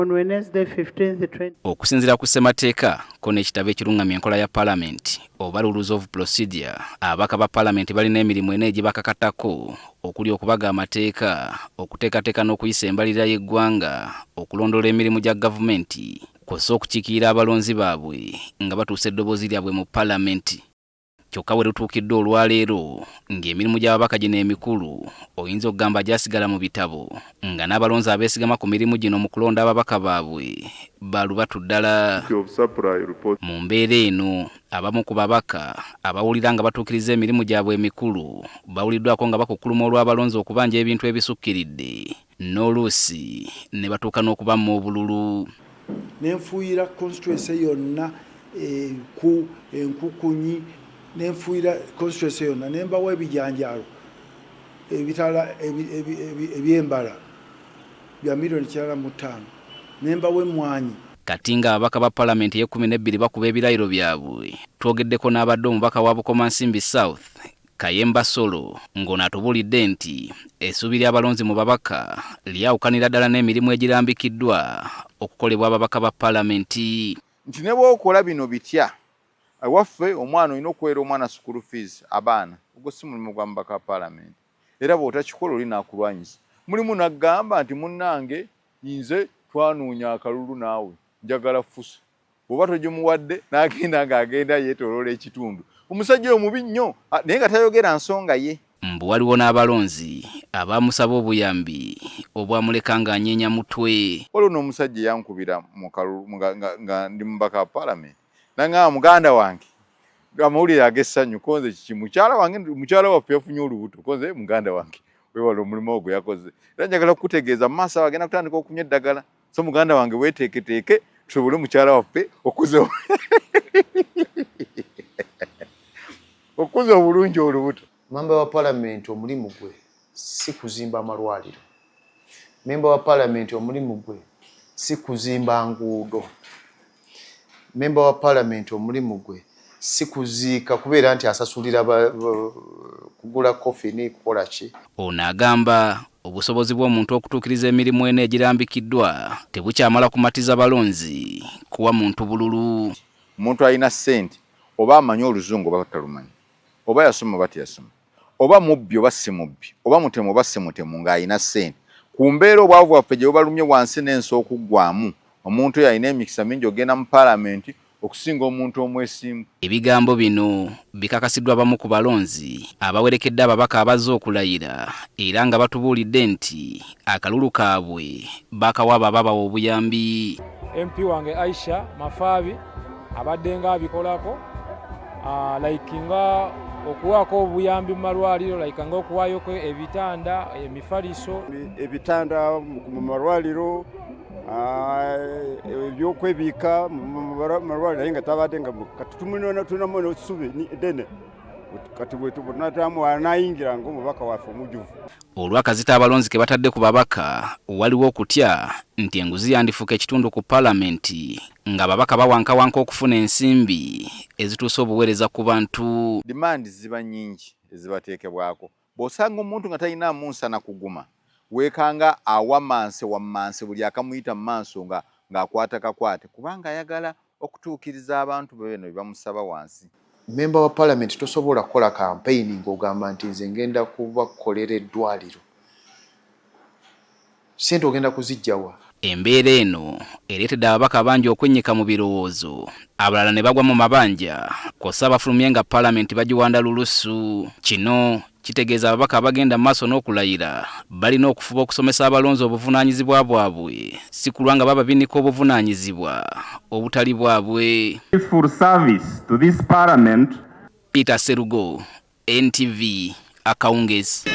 On Wednesday 15th 20. Okusinzira ku ssemateeka ko n'ekitabo ekirungamya enkola ya Parliament oba rules of procedure, abaka ba Parliament balina emirimu ena egibakakatako okuli okubaga amateeka, okuteekateeka n'okuyisa embalirira y'eggwanga, okulondoola emirimu gya gavumenti, kw'ossa okukiikirira abalonzi baabwe nga batuusa eddoboozi lyabwe mu Parliament. Kyokka bwe lutuukiddwa olwaleero ng'emirimu gy'ababaka gino emikulu oyinza okugamba gyasigala mu bitabo nga n'abalonzi abeesigama ku mirimu gino mu kulonda ababaka baabwe balubatu ddala. Mu mbeera eno abamu ku babaka abawulira nga batuukiriza emirimu gyabwe emikulu bawuliddwako nga bakukkuluma olw'abalonzi okubanja ebintu ebisukkiridde n'oluusi ne batuuka n'okubamma obululu. Nenfuuyira constituency yonna ku enkukunyi nenfuuyira constituency yonna nembawo ebijanjaalo ebitala ebyembala bya $1,500,000 nembawo emmwanyi. Kati nga ababaka ba Parliament ye 12 bakuba ebirayiro byabwe, twogeddeko n'abadde omubaka wa Bukomansimbi South Kayemba Solo ng'ono atubulidde nti essuubi ly'abalonzi mu babaka lyawukanira ddala n'emirimu egirambikiddwa okukolebwa ababaka ba Parliament. Nti ne bw'okola bino bitya awaffe omwana olina okuweera omwana school fees abaana ogwo si mulimu gwa mubaka wa Parliament, era bw'otakikola oli naakulwanyisa. Mulimu n'aggamba nti munnange nze twanoonya akalulu naawe njagala fusa, bw'oba togimuwadde n'agenda ng'agenda yeetooloola ekitundu. Omusajja omubi nnyo naye nga tayogera nsonga ye. Mbu waliwo n'abalonzi abaamusaba obuyambi obwamuleka ng'anyeenya mutwe. Olwo n'omusajja yankubira mu kalulu nga ndi mubaka wa Parliament nangamba muganda wange amawulire ag'essanyu konze kiki mukyala wange mukyala waffe yafunye olubuto konze muganda wange weewala omulimu ogwo yakoze era njagala kukutegeeza mu maaso agenda kutandika okunywa eddagala so muganda wange weeteeketeeke tusobole mukyala waffe okuza okuza obulungi olubuto. Memba wa Parliament omulimu gwe si kuzimba amalwaliro. Memba wa Parliament omulimu gwe si kuzimba nguudo. Memba wa Parliament omulimu gwe si kuziika kubeera nti asasulira kugula kofi ne kukola ki. Ono agamba obusobozi bw'omuntu okutuukiriza emirimu eno egirambikiddwa tebukyamala kumatiza balonzi kuwa muntu bululu. Omuntu alina ssente oba amanyi oluzungu oba talumanyi, oba yasoma oba teyasoma, oba mubbi oba si mubbi, oba mutemu oba si mutemu ng'alina ssente. Ku mbeera obwavu bwaffe gye bubalumye wansi n'ensi okuggwamu, omuntu oyo alina emikisa mingi ogenda mu Parliament okusinga omuntu omwesimbu. Ebigambo bino bikakasiddwa bamu ku balonzi abawerekedde ababaka abazze okulayira era nga batubuulidde nti akalulu kaabwe bakawa abababawa obuyambi. MP wange Aisha Mafaabi abadde nga abikolako nga okuwaako obuyambi mu malwaliro nga okuwaayoko ebitanda, emifaliso, ebitanda mu malwaliro, ebyokwebiika mu malwaliro naye nga tabadde nga kati tulinamu n'osubi ddene kati bwetunatamu anayingira ng'omubaka waffe omujjuvu. Olw'akazita abalonzi ke batadde ku babaka waliwo okutya nti enguzi yandifuuka ekitundu ku Parliament nga ababaka bawankawanka okufuna ensimbi ezituusa obuweereza ku bantu. Demand ziba nnyingi ezibateekebwako. Bw'osanga omuntu nga talinaamu nsana kuguma weekanga awamanse wamanse buli akamuyita mu maaso ng'akwatakakwate kubanga ayagala okutuukiriza abantu beno bye bamusaba wansi. Memba wa Parliament tosobola kukola campaign ng'ogamba nti nze ngenda kubakolera eddwaliro. Ssente ogenda kuzijjawa. Embeera eno ereetedde ababaka bangi okwennyika mu birowoozo, abalala ne bagwa mu mabanja kw'ossa abafulumye nga Parliament bagiwanda lulusu. Kino kitegeeza ababaka abagenda mu maaso n'okulayira balina okufuba okusomesa abalonzi obuvunaanyizibwa bwabwe si kulwa nga baba binika obuvunaanyizibwa obutali bwabwe. For service to this Parliament. Peter Serugo, NTV, Akawungezi.